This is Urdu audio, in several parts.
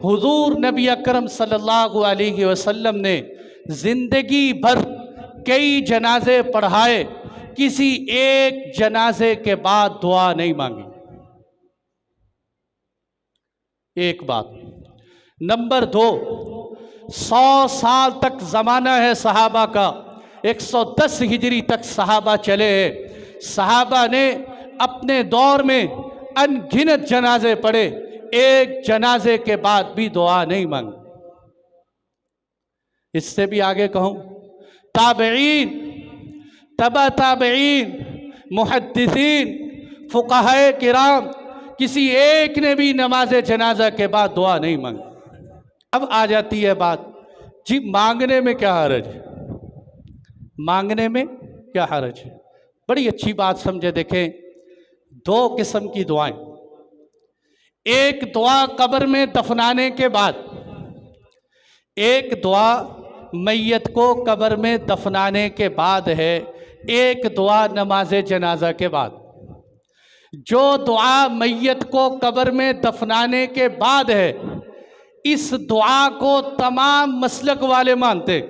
حضور نبی اکرم صلی اللہ علیہ وسلم نے زندگی بھر کئی جنازے پڑھائے، کسی ایک جنازے کے بعد دعا نہیں مانگی۔ ایک بات۔ نمبر 2، 100 سال تک زمانہ ہے صحابہ کا، 110 ہجری تک صحابہ چلے ہیں، صحابہ نے اپنے دور میں ان گنت جنازے پڑھے، ایک جنازے کے بعد بھی دعا نہیں مانگی۔ اس سے بھی آگے کہوں، تابعین، تبع تابعین، محدثین، فقہائے کرام، کسی ایک نے بھی نماز جنازہ کے بعد دعا نہیں مانگی۔ اب آ جاتی ہے بات، جی مانگنے میں کیا حرج ہے؟ مانگنے میں کیا حرج ہے؟ بڑی اچھی بات سمجھے۔ دیکھیں، 2 قسم کی دعائیں، ایک دعا قبر میں دفنانے کے بعد، ایک دعا میت کو قبر میں دفنانے کے بعد ہے، ایک دعا نماز جنازہ کے بعد۔ جو دعا میت کو قبر میں دفنانے کے بعد ہے، اس دعا کو تمام مسلک والے مانتے،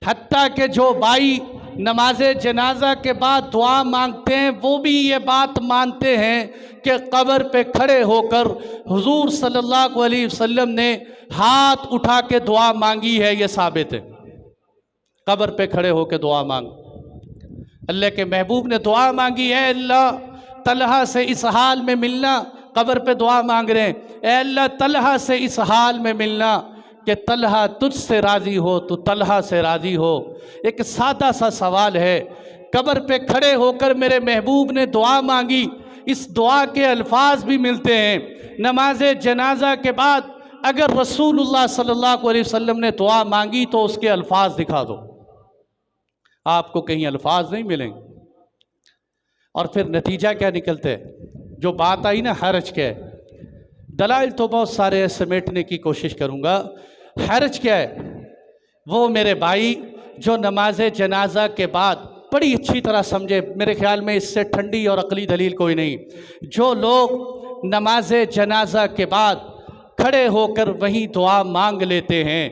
حتیٰ کہ جو بھائی نماز جنازہ کے بعد دعا مانگتے ہیں وہ بھی یہ بات مانتے ہیں کہ قبر پہ کھڑے ہو کر حضور صلی اللہ علیہ وسلم نے ہاتھ اٹھا کے دعا مانگی ہے، یہ ثابت ہے۔ قبر پہ کھڑے ہو کے دعا مانگ، اللہ کے محبوب نے دعا مانگی ہے، اللہ طلحہ سے اس حال میں ملنا، قبر پہ دعا مانگ رہے ہیں، اے اللہ طلحہ سے اس حال میں ملنا کہ طلحہ تجھ سے راضی ہو، تو طلحہ سے راضی ہو۔ ایک سادہ سا سوال ہے، قبر پہ کھڑے ہو کر میرے محبوب نے دعا مانگی، اس دعا کے الفاظ بھی ملتے ہیں۔ نماز جنازہ کے بعد اگر رسول اللہ صلی اللہ علیہ وسلم نے دعا مانگی تو اس کے الفاظ دکھا دو، آپ کو کہیں الفاظ نہیں ملیں گے۔ اور پھر نتیجہ کیا نکلتے ہے؟ جو بات آئی نا حرج کیا ہے، دلائل تو بہت سارے سمیٹنے کی کوشش کروں گا۔ حرج کیا ہے؟ وہ میرے بھائی جو نماز جنازہ کے بعد، بڑی اچھی طرح سمجھے، میرے خیال میں اس سے ٹھنڈی اور عقلی دلیل کوئی نہیں، جو لوگ نماز جنازہ کے بعد کھڑے ہو کر وہیں دعا مانگ لیتے ہیں،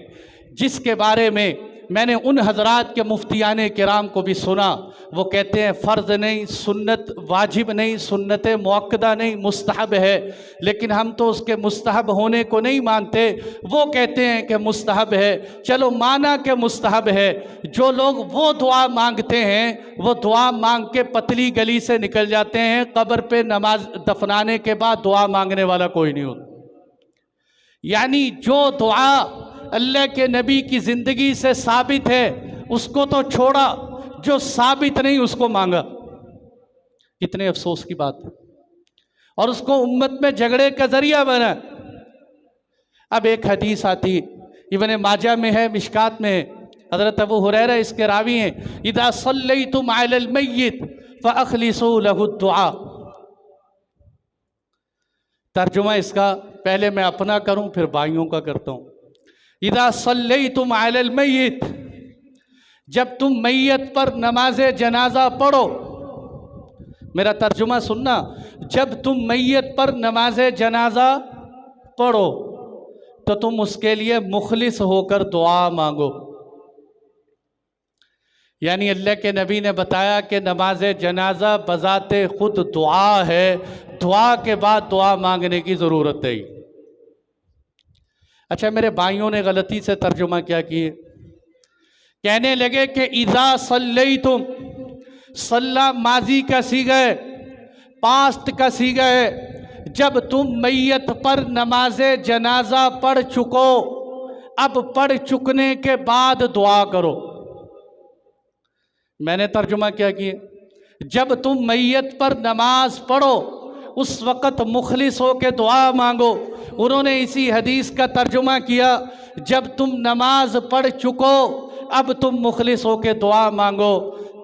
جس کے بارے میں میں نے ان حضرات کے مفتیان کرام کو بھی سنا، وہ کہتے ہیں فرض نہیں، سنت واجب نہیں، سنت مؤکدہ نہیں، مستحب ہے، لیکن ہم تو اس کے مستحب ہونے کو نہیں مانتے، وہ کہتے ہیں کہ مستحب ہے۔ چلو مانا کہ مستحب ہے، جو لوگ وہ دعا مانگتے ہیں وہ دعا مانگ کے پتلی گلی سے نکل جاتے ہیں، قبر پہ نماز دفنانے کے بعد دعا مانگنے والا کوئی نہیں ہوتا۔ یعنی جو دعا اللہ کے نبی کی زندگی سے ثابت ہے اس کو تو چھوڑا، جو ثابت نہیں اس کو مانگا۔ کتنے افسوس کی بات ہے، اور اس کو امت میں جھگڑے کا ذریعہ بنا۔ اب ایک حدیث آتی، ابن ماجہ میں ہے، مشکات میں ہے، حضرت ابو ہریرہ اس کے راوی ہیں، اذا صلیتم علی المیت فاخلصوا له الدعاء۔ ترجمہ اس کا پہلے میں اپنا کروں پھر بھائیوں کا کرتا ہوں۔ اذا صلیتم علی المیت، جب تم میت پر نماز جنازہ پڑھو، میرا ترجمہ سننا، جب تم میت پر نماز جنازہ پڑھو تو تم اس کے لیے مخلص ہو کر دعا مانگو۔ یعنی اللہ کے نبی نے بتایا کہ نماز جنازہ بذات خود دعا ہے، دعا کے بعد دعا مانگنے کی ضرورت ہے۔ اچھا، میرے بھائیوں نے غلطی سے ترجمہ کیا کیے، کہنے لگے کہ اذا صلیتم، صلی ماضی کا صیغہ ہے، پاسٹ کا صیغہ ہے، جب تم میت پر نماز جنازہ پڑھ چکو، اب پڑھ چکنے کے بعد دعا کرو۔ میں نے ترجمہ کیا کیا، جب تم میت پر نماز پڑھو اس وقت مخلص ہو کے دعا مانگو۔ انہوں نے اسی حدیث کا ترجمہ کیا، جب تم نماز پڑھ چکو اب تم مخلص ہو کے دعا مانگو۔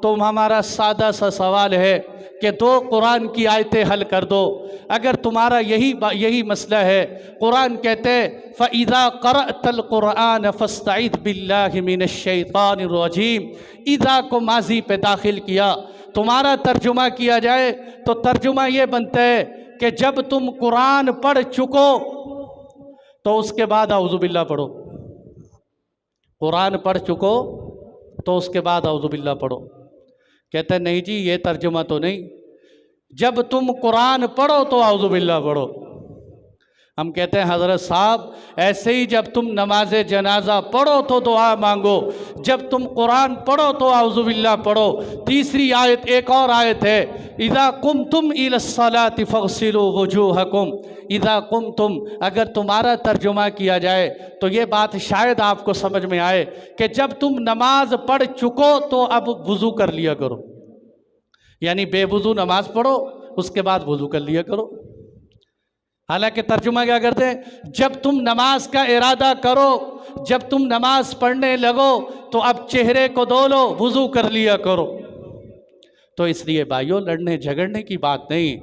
تو ہمارا سادہ سا سوال ہے کہ 2 قرآن کی آیتیں حل کر دو۔ اگر تمہارا یہی مسئلہ ہے، قرآن کہتے ہیں فَإِذَا قَرَأْتَ الْقُرْآنَ فَاسْتَعِذْ بِاللَّهِ مِنَ الشَّيْطَانِ الرَّجِيمِ، اذا کو ماضی پہ داخل کیا، تمہارا ترجمہ کیا جائے تو ترجمہ یہ بنتا ہے کہ جب تم قرآن پڑھ چکو تو اس کے بعد اعوذ باللہ پڑھو، قرآن پڑھ چکو تو اس کے بعد اعوذ باللہ پڑھو۔ کہتے ہیں نہیں جی یہ ترجمہ تو نہیں، جب تم قرآن پڑھو تو اعوذ باللہ پڑھو۔ ہم کہتے ہیں حضرت صاحب ایسے ہی جب تم نماز جنازہ پڑھو تو دعا مانگو، جب تم قرآن پڑھو تو اعوذ باللہ پڑھو۔ تیسری آیت ایک اور آیت ہے، اذا قمتم الی الصلاۃ فاغسلوا وجوہکم، اذا قمتم، اگر تمہارا ترجمہ کیا جائے تو یہ بات شاید آپ کو سمجھ میں آئے کہ جب تم نماز پڑھ چکو تو اب وضو کر لیا کرو، یعنی بے وضو نماز پڑھو اس کے بعد وضو کر لیا کرو۔ حالانکہ ترجمہ کیا کرتے ہیں، جب تم نماز کا ارادہ کرو، جب تم نماز پڑھنے لگو تو اب چہرے کو دھو لو، وضو کر لیا کرو۔ تو اس لیے بھائیوں لڑنے جھگڑنے کی بات نہیں،